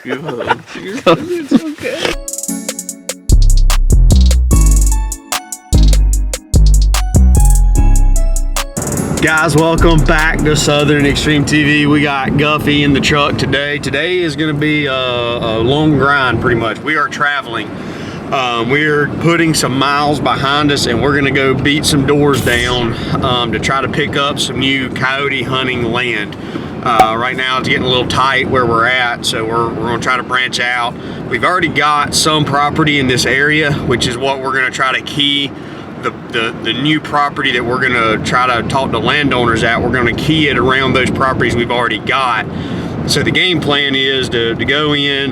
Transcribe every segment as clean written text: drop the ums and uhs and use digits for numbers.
It's okay. Guys, welcome back to Southern Extreme TV. We got Guffey in the truck today. Today is going to be a long grind, pretty much. We are traveling. We're putting some miles behind us, and we're going to go beat some doors down to try to pick up some new coyote hunting land. Right now it's getting a little tight where we're at, so we're going to try to branch out. We've already got some property in this area, which is what we're going to try to key. The new property that we're going to try to talk to landowners at, we're going to key it around those properties we've already got. So the game plan is to go in,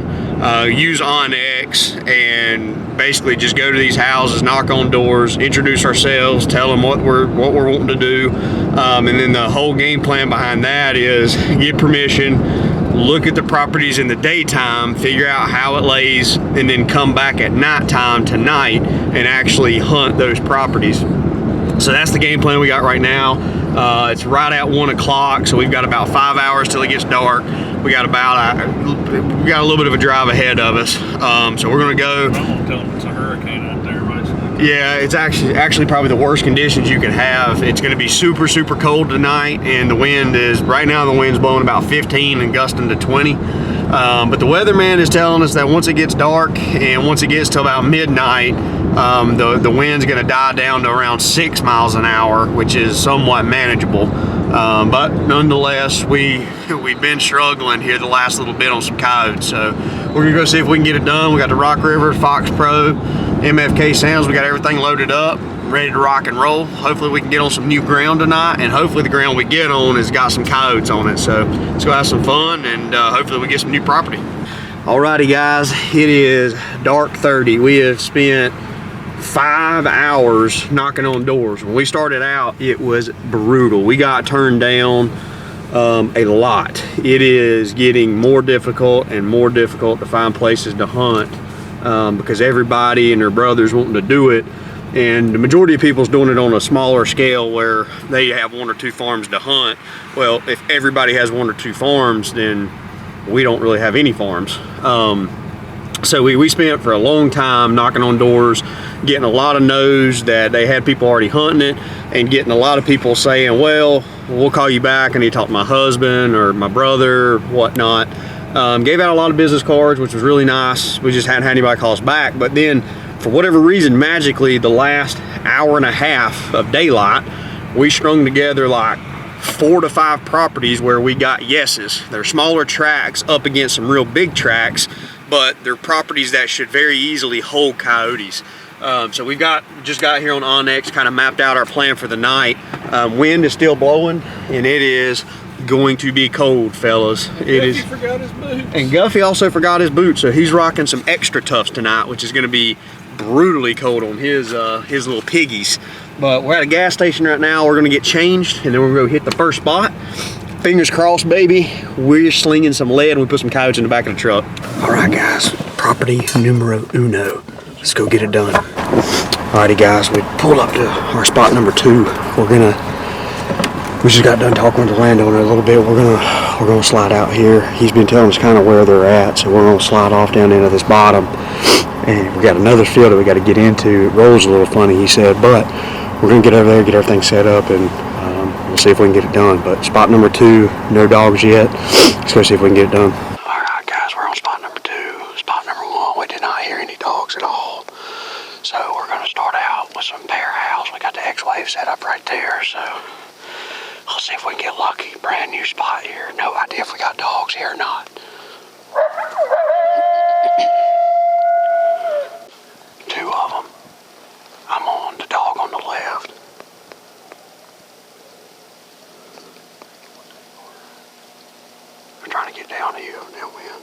use Onyx, and basically just go to these houses, knock on doors, introduce ourselves, tell them what we're wanting to do, and then the whole game plan behind that is get permission, look at the properties in the daytime, figure out how it lays, and then come back at nighttime tonight and actually hunt those properties. So that's the game plan we got right now. It's right at 1 o'clock, so we've got about 5 hours till it gets dark. We got we got a little bit of a drive ahead of us. So we're gonna go. I'm gonna tell them it's a hurricane out there, right? Yeah, it's actually probably the worst conditions you can have. It's gonna be super cold tonight, and the wind is, right now the wind's blowing about 15 and gusting to 20. But the weatherman is telling us that once it gets dark and once it gets to about midnight, the wind's gonna die down to around 6 miles an hour, which is somewhat manageable. But nonetheless, we've been struggling here the last little bit on some coyotes, so we're gonna go see if we can get it done. We got the Rock River, Fox Pro, MFK Sounds, we got everything loaded up, ready to rock and roll. Hopefully we can get on some new ground tonight, and hopefully the ground we get on has got some coyotes on it. So let's go have some fun, and hopefully we get some new property. Alrighty guys, it is dark 30. We have spent 5 hours knocking on doors. When we started out, it was brutal. We got turned down a lot. It is getting more difficult and more difficult to find places to hunt because everybody and their brothers wanting to do it, and the majority of people's doing it on a smaller scale where they have 1 or 2 farms to hunt. Well, if everybody has 1 or 2 farms, then we don't really have any farms. So we spent for a long time knocking on doors, getting a lot of no's that they had people already hunting it, and getting a lot of people saying, well, we'll call you back. I need to talk to my husband or my brother, whatnot. Gave out a lot of business cards, which was really nice. We just hadn't had anybody call us back. But then, for whatever reason, magically, the last hour and a half of daylight, we strung together like 4 to 5 properties where we got yeses. They're smaller tracts up against some real big tracts, but they're properties that should very easily hold coyotes. So we've just got here on Onyx, kind of mapped out our plan for the night. Wind is still blowing, and it is going to be cold, fellas. Guffey forgot his boots. And Guffey also forgot his boots, so he's rocking some extra toughs tonight, which is going to be brutally cold on his little piggies. But we're at a gas station right now. We're going to get changed, and then we're going to go hit the first spot. Fingers crossed, baby. We're slinging some lead. We put some coyotes in the back of the truck. All right, guys. Property numero uno. Let's go get it done. Alrighty, guys. We pulled up to our spot number 2. We just got done talking with the landowner a little bit. We're gonna slide out here. He's been telling us kind of where they're at, so we're gonna slide off down into this bottom. And we got another field that we got to get into. It rolls a little funny, he said, but we're gonna get over there, get everything set up, and we'll see if we can get it done. But spot number 2, no dogs yet. Let's go see if we can get it done. All right, guys, we're on spot number 2. Spot number 1, we did not hear any dogs at all. So we're gonna start out with some pair owls. We got the X-Wave set up right there, so let's see if we can get lucky. Brand new spot here. No idea if we got dogs here or not. 2 of them. I'm on the dog on the left. I'm trying to get down to you, downwind.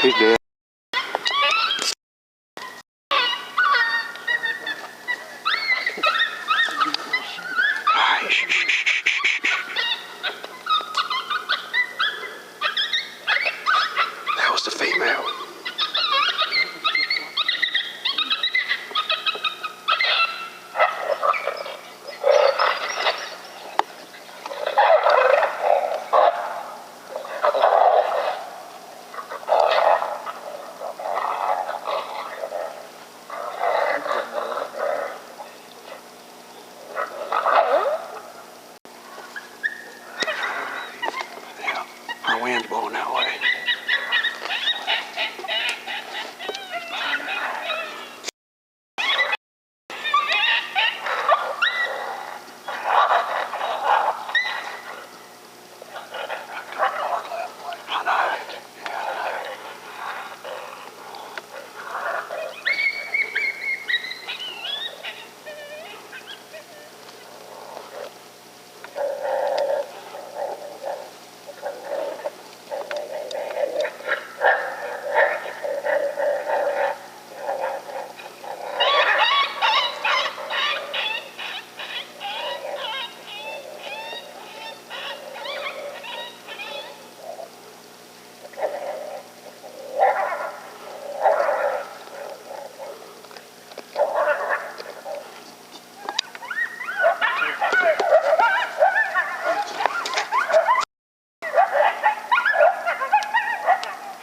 He's dead. Alright, shh, shh, shh, shh, shh, shh. That was the female. Our wind's blowing that way. I know.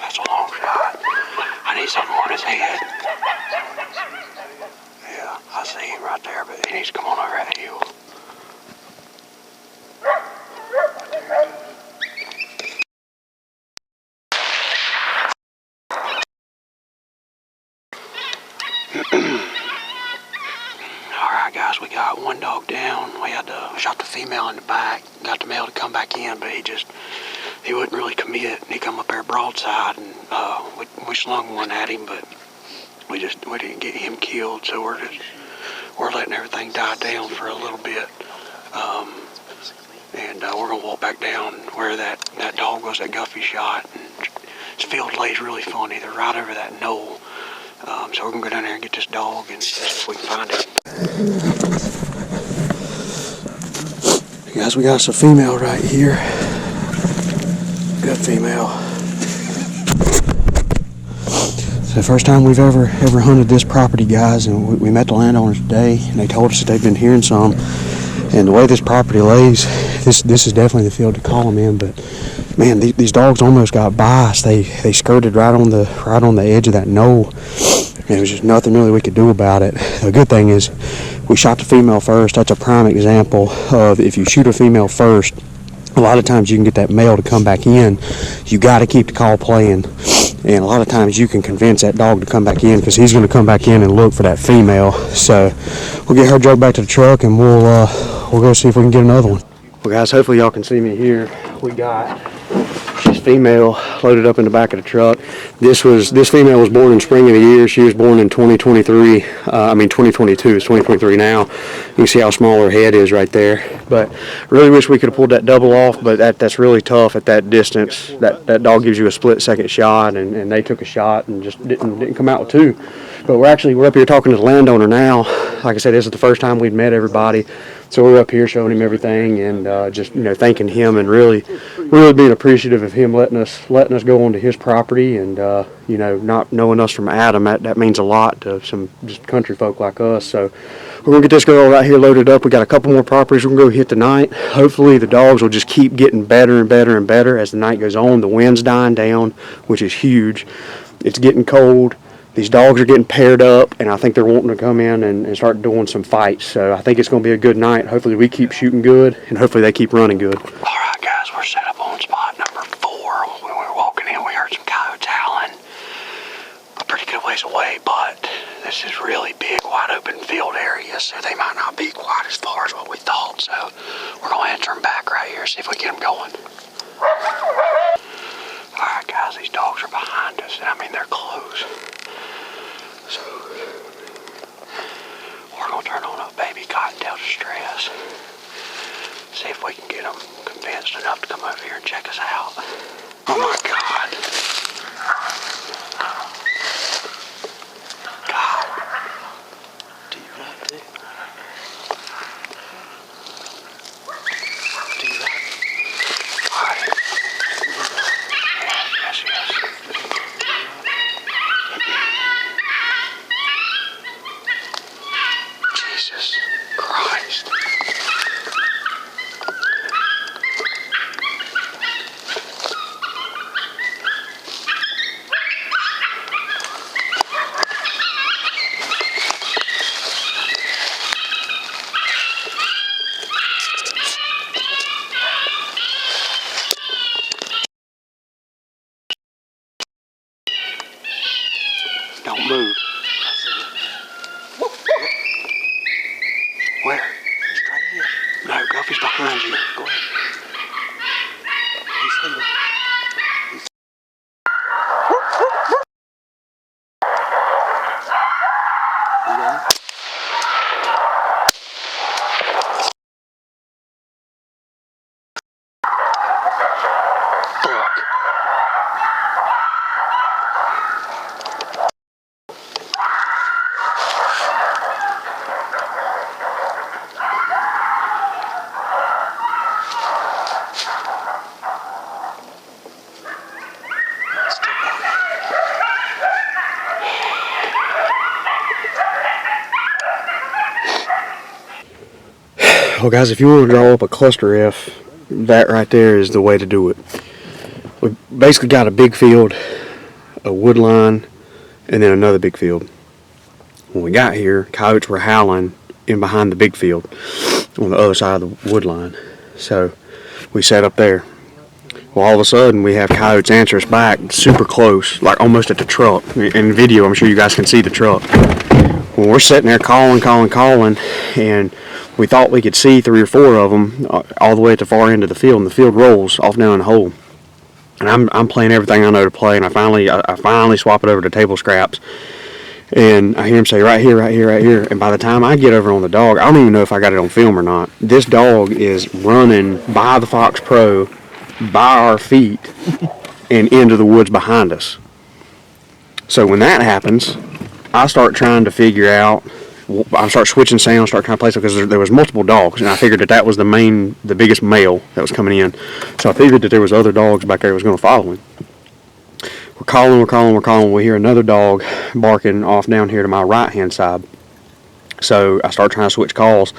That's a long shot. I need something on his head. Yeah, I see him right there, but he needs to come on over that hill. Alright guys, we got one dog down. We shot the female in the back, got the male to come back in, but he wouldn't really commit. He come up there broadside, and we slung one at him, but we didn't get him killed, so we're letting everything die down for a little bit. And we're gonna walk back down where that dog was that Guffey shot. And this field lays really funny. They're right over that knoll. So we're gonna go down there and get this dog and see if we can find it. Guys, we got us a female right here. Good female. It's the first time we've ever hunted this property, guys, and we met the landowners today, and they told us that they've been hearing some. And the way this property lays, this is definitely the field to call them in. But man, these dogs almost got by us. They skirted right on the edge of that knoll. And there was just nothing really we could do about it. The good thing is we shot the female first. That's a prime example of if you shoot a female first, a lot of times you can get that male to come back in. You got to keep the call playing. And a lot of times you can convince that dog to come back in because he's going to come back in and look for that female. So we'll get her drug back to the truck and we'll go see if we can get another one. Well guys, hopefully y'all can see me here. We got this female loaded up in the back of the truck. This female was born in spring of the year. She was born in 2023. 2022. It's 2023 now. You can see how small her head is right there. But really wish we could have pulled that double off, but that's really tough at that distance. That dog gives you a split second shot, and they took a shot and just didn't come out with two. But we're up here talking to the landowner now. Like I said, this is the first time we'd met everybody. So we're up here showing him everything and just thanking him and really being appreciative of him letting us go onto his property and not knowing us from Adam. That means a lot to some just country folk like us. So we're gonna get this girl right here loaded up. We got a couple more properties we're gonna go hit tonight. Hopefully the dogs will just keep getting better and better and better as the night goes on. The wind's dying down, which is huge. It's getting cold. These dogs are getting paired up, and I think they're wanting to come in and start doing some fights. So I think it's going to be a good night. Hopefully we keep shooting good, and hopefully they keep running good. All right, guys, we're set up on spot number 4. When we were walking in, we heard some coyotes howling a pretty good ways away, but this is really big, wide open field area, so they might not be quite as far as what we thought. So we're going to head turn back right here, see if we get them going. All right, guys, these dogs are behind us. They're close. So we're going to turn on a baby cottontail distress. See if we can get them convinced enough to come over here and check us out. Oh my God. Don't move. Where? Straight ahead. No, Guffey's behind you. Go ahead. He's sleeping. Well, guys, if you want to draw up a cluster F, that right there is the way to do it. We basically got a big field, a wood line, and then another big field. When we got here, coyotes were howling in behind the big field on the other side of the wood line. So we sat up there. Well, all of a sudden, we have coyotes answer us back super close, like almost at the truck. In video, I'm sure you guys can see the truck. Well, we're sitting there calling, and we thought we could see 3 or 4 of them all the way at the far end of the field, and the field rolls off down the hole. And I'm playing everything I know to play, and I finally swap it over to table scraps, and I hear him say right here, right here, right here. And by the time I get over on the dog, I don't even know if I got it on film or not. This dog is running by the Fox Pro, by our feet, and into the woods behind us. So when that happens, I start trying to figure out. I start switching sounds, start trying to play stuff, because there was multiple dogs, and I figured that was the biggest male that was coming in. So I figured that there was other dogs back there that was going to follow him. We're calling. We hear another dog barking off down here to my right-hand side. So I start trying to switch calls.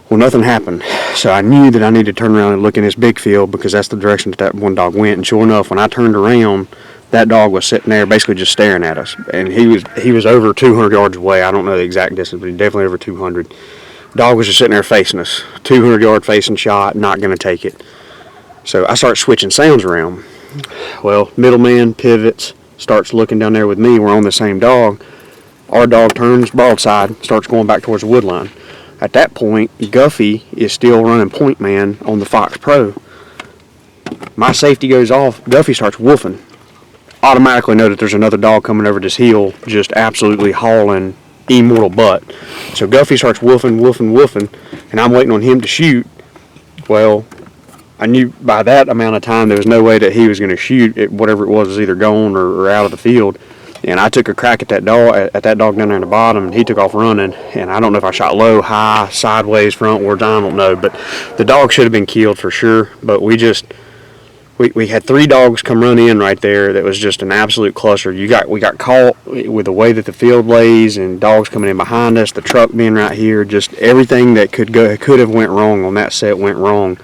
Well, nothing happened. So I knew that I needed to turn around and look in this big field, because that's the direction that one dog went. And sure enough, when I turned around, that dog was sitting there basically just staring at us. And he was over 200 yards away. I don't know the exact distance, but he's definitely over 200. Dog was just sitting there facing us. 200-yard facing shot, not going to take it. So I start switching sounds around. Well, middleman pivots, starts looking down there with me. We're on the same dog. Our dog turns broadside, starts going back towards the wood line. At that point, Guffey is still running point man on the Fox Pro. My safety goes off. Guffey starts woofing. Automatically know that there's another dog coming over this hill, just absolutely hauling immortal butt. So Guffey starts woofing, and I'm waiting on him to shoot. Well, I knew by that amount of time there was no way that he was going to shoot. Whatever it was either gone or out of the field. And I took a crack at that dog down there in the bottom, and he took off running. And I don't know if I shot low, high, sideways, frontwards, I don't know. But the dog should have been killed for sure. But we had 3 dogs come run in right there. That was just an absolute cluster. We got caught with the way that the field lays, and dogs coming in behind us, the truck being right here, just everything that could have went wrong on that set went wrong.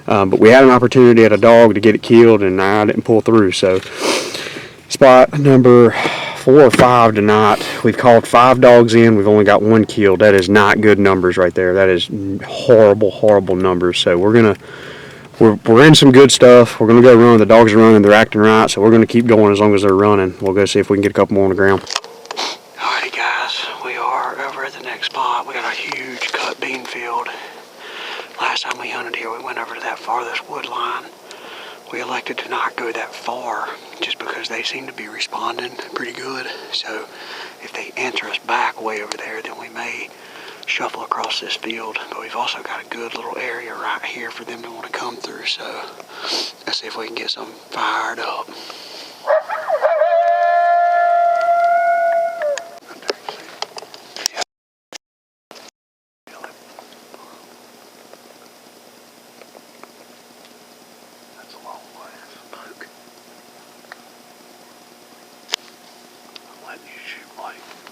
But we had an opportunity at a dog to get it killed, and I didn't pull through. So spot number 4 or 5 tonight. We've called 5 dogs in. We've only got 1 killed. That is not good numbers right there. That is horrible numbers. So we're in some good stuff. We're going to go run. The dogs are running. They're acting right. So we're going to keep going as long as they're running. We'll go see if we can get a couple more on the ground. Alrighty, guys. We are over at the next spot. We got a huge cut bean field. Last time we hunted here, we went over to that farthest wood line. We elected to not go that far just because they seem to be responding pretty good. So if they answer us back way over there, then we may shuffle across this field. But we've also got a good little area right here for them to want to come through. So let's see if we can get some fired up.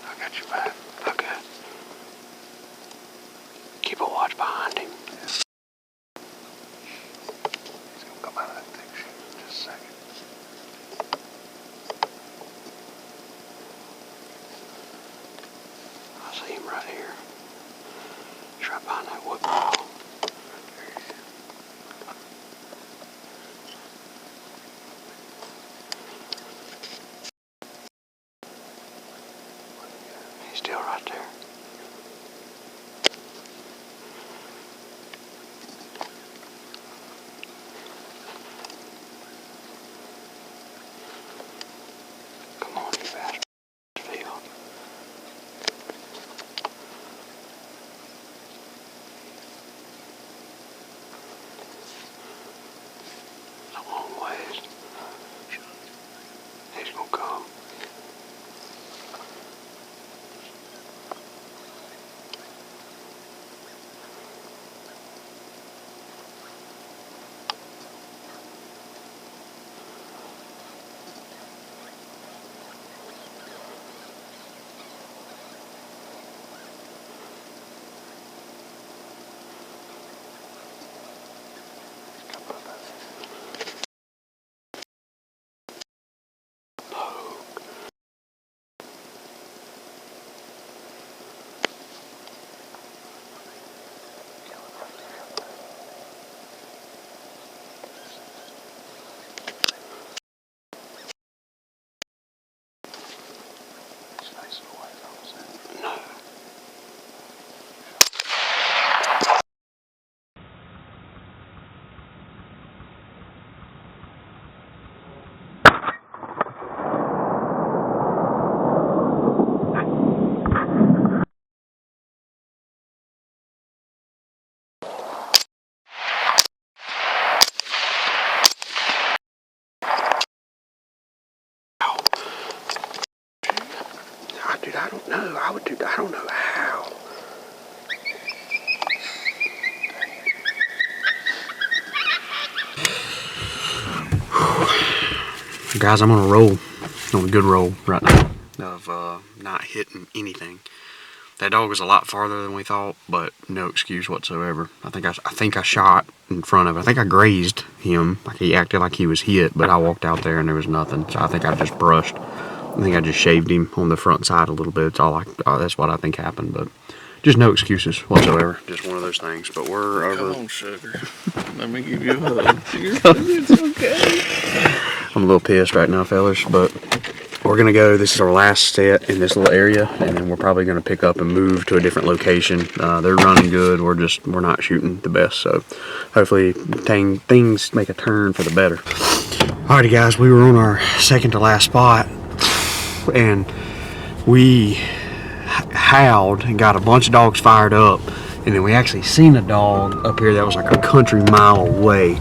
I got your back. Okay. Keep a watch behind him. He's gonna come out of that thick shit in just a second. I see him right here. He's right behind that wood pile. out there. Come on, you bastard. Field. It's a long ways. He's gonna come. No. Dude, I don't know. I don't know how. Guys, I'm on a roll. On a good roll right now of not hitting anything. That dog was a lot farther than we thought, but no excuse whatsoever. I think I shot in front of it. I think I grazed him. Like he acted like he was hit, but I walked out there and there was nothing. So I think I just brushed. I think I just shaved him on the front side a little bit. That's what I think happened, but just no excuses whatsoever. Just one of those things. But we're over. Come on, sugar. Let me give you a hug. It's okay. I'm a little pissed right now, fellas, but we're gonna go. This is our last set in this little area, and then we're probably gonna pick up and move to a different location. They're running good. We're not shooting the best, so hopefully things make a turn for the better. Alrighty, guys, we were on our second to last spot, and we howled and got a bunch of dogs fired up, and then we actually seen a dog up here that was like a country mile away.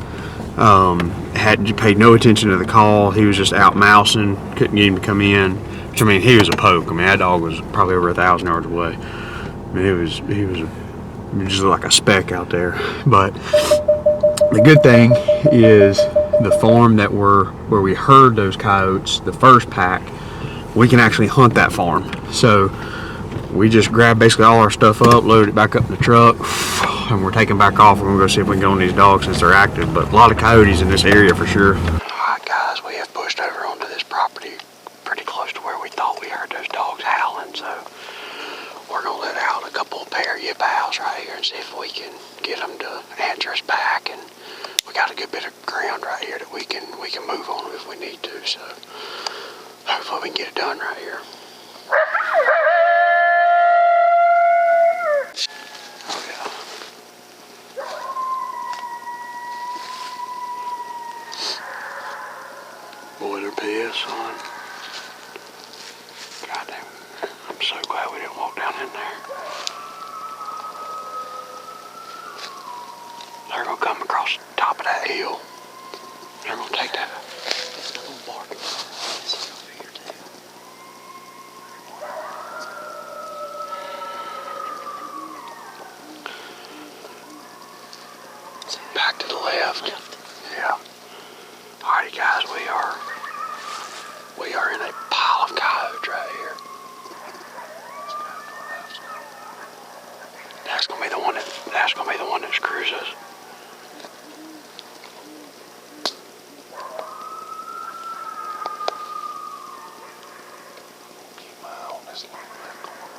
Had paid no attention to the call. He was just out mousing, couldn't get him to come in. Which, I mean, he was a poke. I mean, that dog was probably over 1,000 yards away. I mean, he just looked like a speck out there. But the good thing is the farm where we heard those coyotes, the first pack, we can actually hunt that farm. So we just grabbed basically all our stuff up, loaded it back up in the truck, and we're taking back off. We're gonna go see if we can go on these dogs since they're active, but a lot of coyotes in this area for sure. Alright guys, we have pushed over onto this property pretty close to where we thought we heard those dogs howling, so we're gonna let out a couple of pair of yip owls right here and see if we can get them to answer us back. And we got a good bit of ground right here that we can move on if we need to, so hopefully we can get it done right here. Boy, they're pissed, son. God damn, I'm so glad we didn't walk down in there. They're gonna come across the top of that hill. They're gonna take that. It's a little bark. It's over here too. Back to the left. Yeah. Alrighty guys, we are in a pile of coyotes right here. That's gonna be the one that screws us. Keep my eye on this left corner.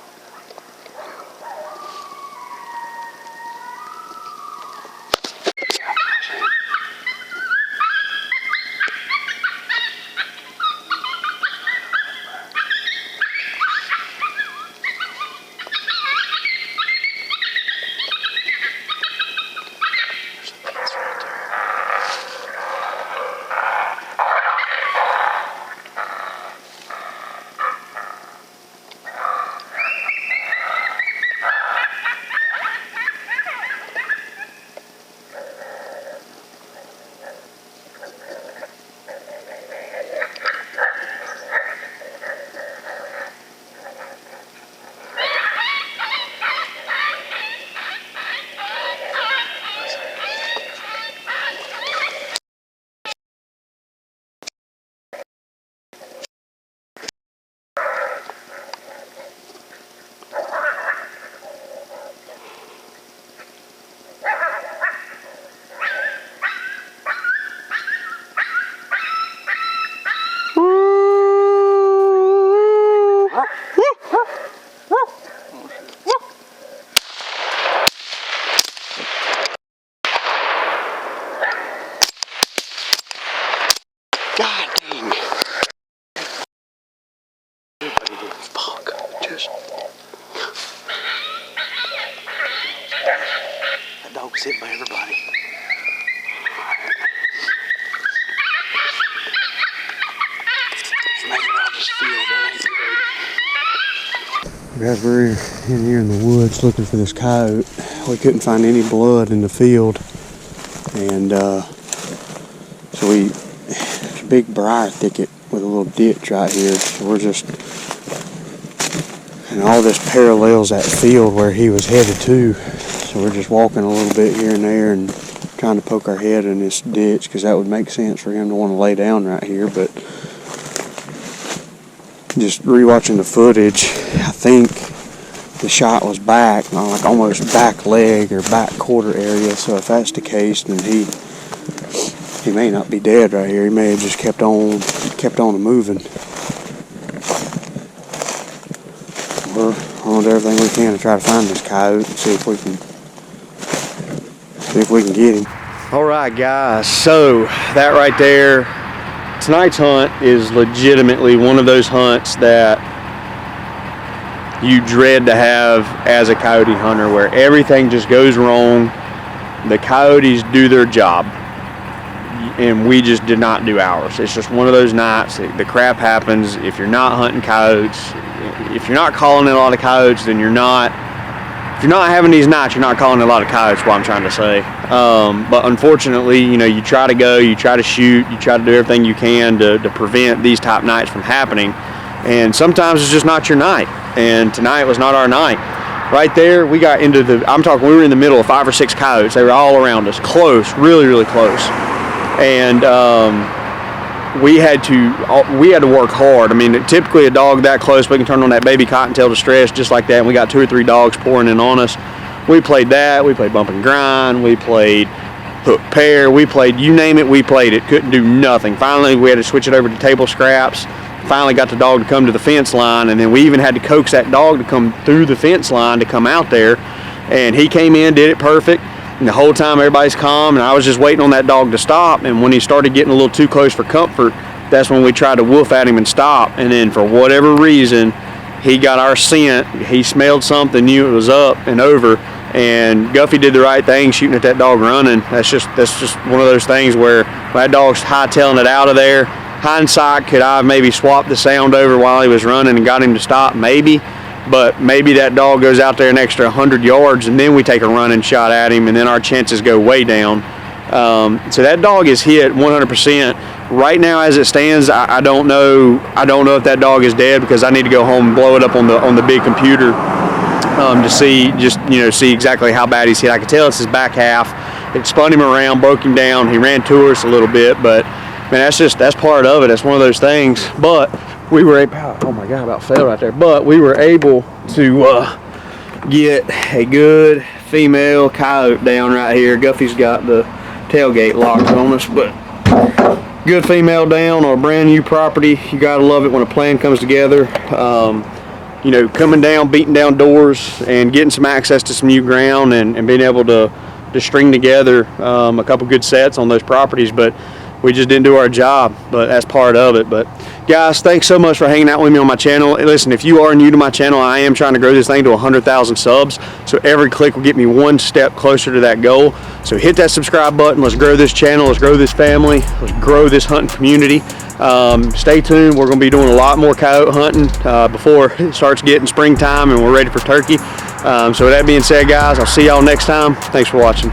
sit by everybody. Maybe I'll just feel that ain't good. Guys, we're in here in the woods looking for this coyote. We couldn't find any blood in the field, and so there's a big briar thicket with a little ditch right here. So we're just, and all this parallels that field where he was headed to. So we're just walking a little bit here and there and trying to poke our head in this ditch because that would make sense for him to want to lay down right here. But just rewatching the footage, I think the shot was back, like almost back leg or back quarter area. So if that's the case, then he may not be dead right here. He may have just kept on moving. We're on to everything we can to try to find this coyote and see if we can get him. All right, guys. So that right there. Tonight's hunt is legitimately one of those hunts that you dread to have as a coyote hunter, where everything just goes wrong. The coyotes do their job, and we just did not do ours. It's just one of those nights. The crap happens. If you're not hunting coyotes, if you're not calling in a lot of coyotes, then you're not. If you're not having these nights, you're not calling in a lot of coyotes. What I'm trying to say. But unfortunately, you try to go, you try to shoot, you try to do everything you can to prevent these type nights from happening. And sometimes it's just not your night. And tonight was not our night. Right there, we got into we were in the middle of 5 or 6 coyotes. They were all around us, close, really, really close. And we had to work hard. I mean, typically a dog that close, we can turn on that baby cottontail distress just like that. And we got 2 or 3 dogs pouring in on us. We played that. We played bump and grind. We played hook pair. We played, you name it, we played it. Couldn't do nothing. Finally, we had to switch it over to table scraps. Finally got the dog to come to the fence line, and then we even had to coax that dog to come through the fence line to come out there. And he came in, did it perfect. And the whole time everybody's calm, and I was just waiting on that dog to stop. And when he started getting a little too close for comfort, that's when we tried to wolf at him and stop. And then for whatever reason, he got our scent. He smelled something, knew it was up and over. And Guffey did the right thing, shooting at that dog running. That's just one of those things where that dog's hightailing it out of there. Hindsight, could I have maybe swapped the sound over while he was running and got him to stop? Maybe. But maybe that dog goes out there an extra 100 yards and then we take a running shot at him, and then our chances go way down. So that dog is hit 100%. Right now, as it stands, I don't know if that dog is dead, because I need to go home and blow it up on the big computer to see exactly how bad he's hit. I could tell it's his back half. It spun him around, broke him down. He ran to us a little bit, but man, that's part of it. That's one of those things. But we were able, oh my God, I about fell right there. But we were able to get a good female coyote down right here. Guffey's got the tailgate locked on us, but good female down on a brand new property. You gotta love it when a plan comes together. Coming down, beating down doors, and getting some access to some new ground, and being able to string together a couple good sets on those properties. But we just didn't do our job, but that's part of it. But guys, thanks so much for hanging out with me on my channel. Listen, if you are new to my channel, I am trying to grow this thing to 100,000 subs. So every click will get me one step closer to that goal. So hit that subscribe button. Let's grow this channel. Let's grow this family. Let's grow this hunting community. Stay tuned. We're going to be doing a lot more coyote hunting before it starts getting springtime and we're ready for turkey. So with that being said, guys, I'll see y'all next time. Thanks for watching.